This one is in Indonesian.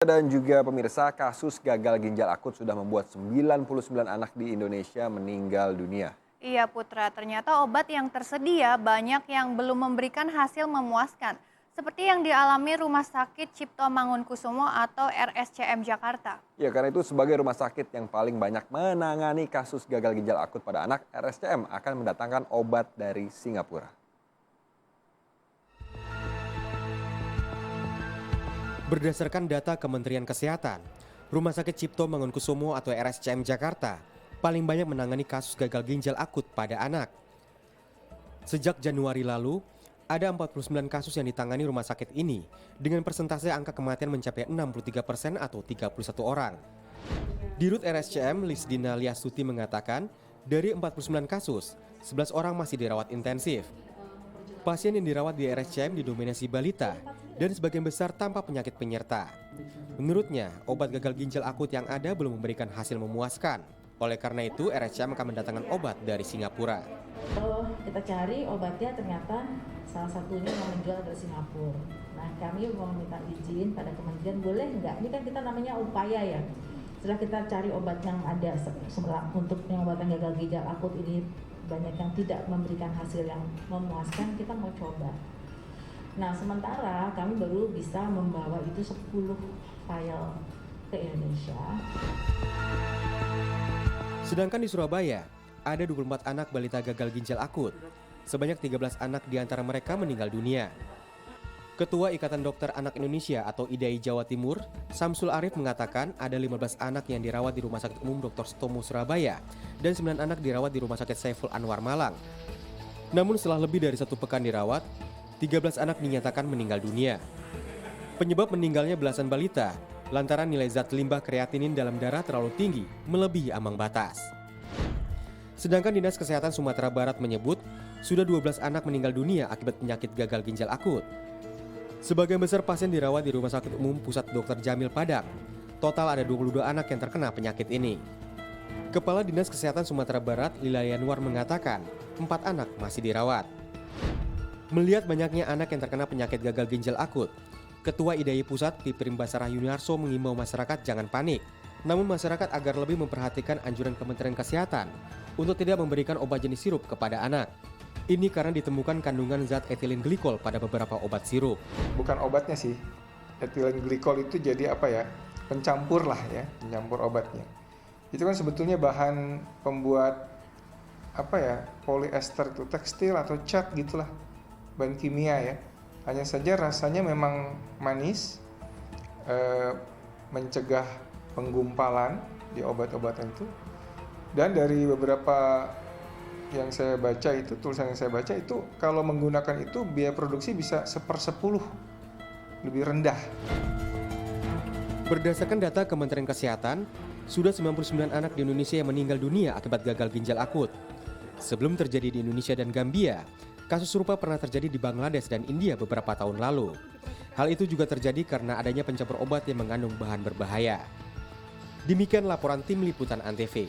Dan juga pemirsa, kasus gagal ginjal akut sudah membuat 99 anak di Indonesia meninggal dunia. Iya Putra, ternyata obat yang tersedia banyak yang belum memberikan hasil memuaskan. Seperti yang dialami Rumah Sakit Cipto Mangunkusumo atau RSCM Jakarta. Ya, karena itu sebagai rumah sakit yang paling banyak menangani kasus gagal ginjal akut pada anak, RSCM akan mendatangkan obat dari Singapura. Berdasarkan data Kementerian Kesehatan, Rumah Sakit Cipto Mangunkusumo atau RSCM Jakarta paling banyak menangani kasus gagal ginjal akut pada anak. Sejak Januari lalu, ada 49 kasus yang ditangani rumah sakit ini dengan persentase angka kematian mencapai 63% atau 31 orang. Dirut RSCM Lisdina Liastuti mengatakan, dari 49 kasus, 11 orang masih dirawat intensif. Pasien yang dirawat di RSCM didominasi balita dan sebagian besar tanpa penyakit penyerta. Menurutnya, obat gagal ginjal akut yang ada belum memberikan hasil memuaskan. Oleh karena itu, RSCM akan mendatangkan obat dari Singapura. Kita cari obatnya ternyata salah satunya yang menjual dari Singapura. Nah, kami mau minta izin pada kementerian, boleh nggak? Ini kan kita namanya upaya ya. Setelah kita cari obat yang ada untuk yang obat gagal ginjal akut ini banyak yang tidak memberikan hasil yang memuaskan, kita mau coba. Nah, sementara kami baru bisa membawa itu 10 file ke Indonesia. Sedangkan di Surabaya, ada 24 anak balita gagal ginjal akut. Sebanyak 13 anak di antara mereka meninggal dunia. Ketua Ikatan Dokter Anak Indonesia atau IDAI Jawa Timur, Samsul Arif mengatakan ada 15 anak yang dirawat di Rumah Sakit Umum Dr. Sutomo Surabaya dan 9 anak dirawat di Rumah Sakit Saiful Anwar Malang. Namun setelah lebih dari 1 pekan dirawat, 13 anak dinyatakan meninggal dunia. Penyebab meninggalnya belasan balita lantaran nilai zat limbah kreatinin dalam darah terlalu tinggi, melebihi ambang batas. Sedangkan Dinas Kesehatan Sumatera Barat menyebut sudah 12 anak meninggal dunia akibat penyakit gagal ginjal akut. Sebagian besar pasien dirawat di Rumah Sakit Umum Pusat Dr. Jamil Padang. Total ada 22 anak yang terkena penyakit ini. Kepala Dinas Kesehatan Sumatera Barat, Lila Yanwar mengatakan 4 anak masih dirawat. Melihat banyaknya anak yang terkena penyakit gagal ginjal akut, Ketua IDAI Pusat Piprim Basarah Yuniarso mengimbau masyarakat jangan panik. Namun masyarakat agar lebih memperhatikan anjuran Kementerian Kesehatan untuk tidak memberikan obat jenis sirup kepada anak. Ini karena ditemukan kandungan zat etilen glikol pada beberapa obat sirup. Bukan obatnya sih, etilen glikol itu jadi apa ya, pencampur lah ya, pencampur obatnya. Itu kan sebetulnya bahan pembuat apa ya, polyester itu tekstil atau cat gitulah, bahan kimia ya. Hanya saja rasanya memang manis, mencegah penggumpalan di obat-obatan itu. Dan dari beberapa yang saya baca itu, tulisan yang saya baca itu, kalau menggunakan itu biaya produksi bisa 1/10 lebih rendah. Berdasarkan data Kementerian Kesehatan, sudah 99 anak di Indonesia yang meninggal dunia akibat gagal ginjal akut. Sebelum terjadi di Indonesia dan Gambia, kasus serupa pernah terjadi di Bangladesh dan India beberapa tahun lalu. Hal itu juga terjadi karena adanya pencampur obat yang mengandung bahan berbahaya. Demikian laporan tim liputan Antv.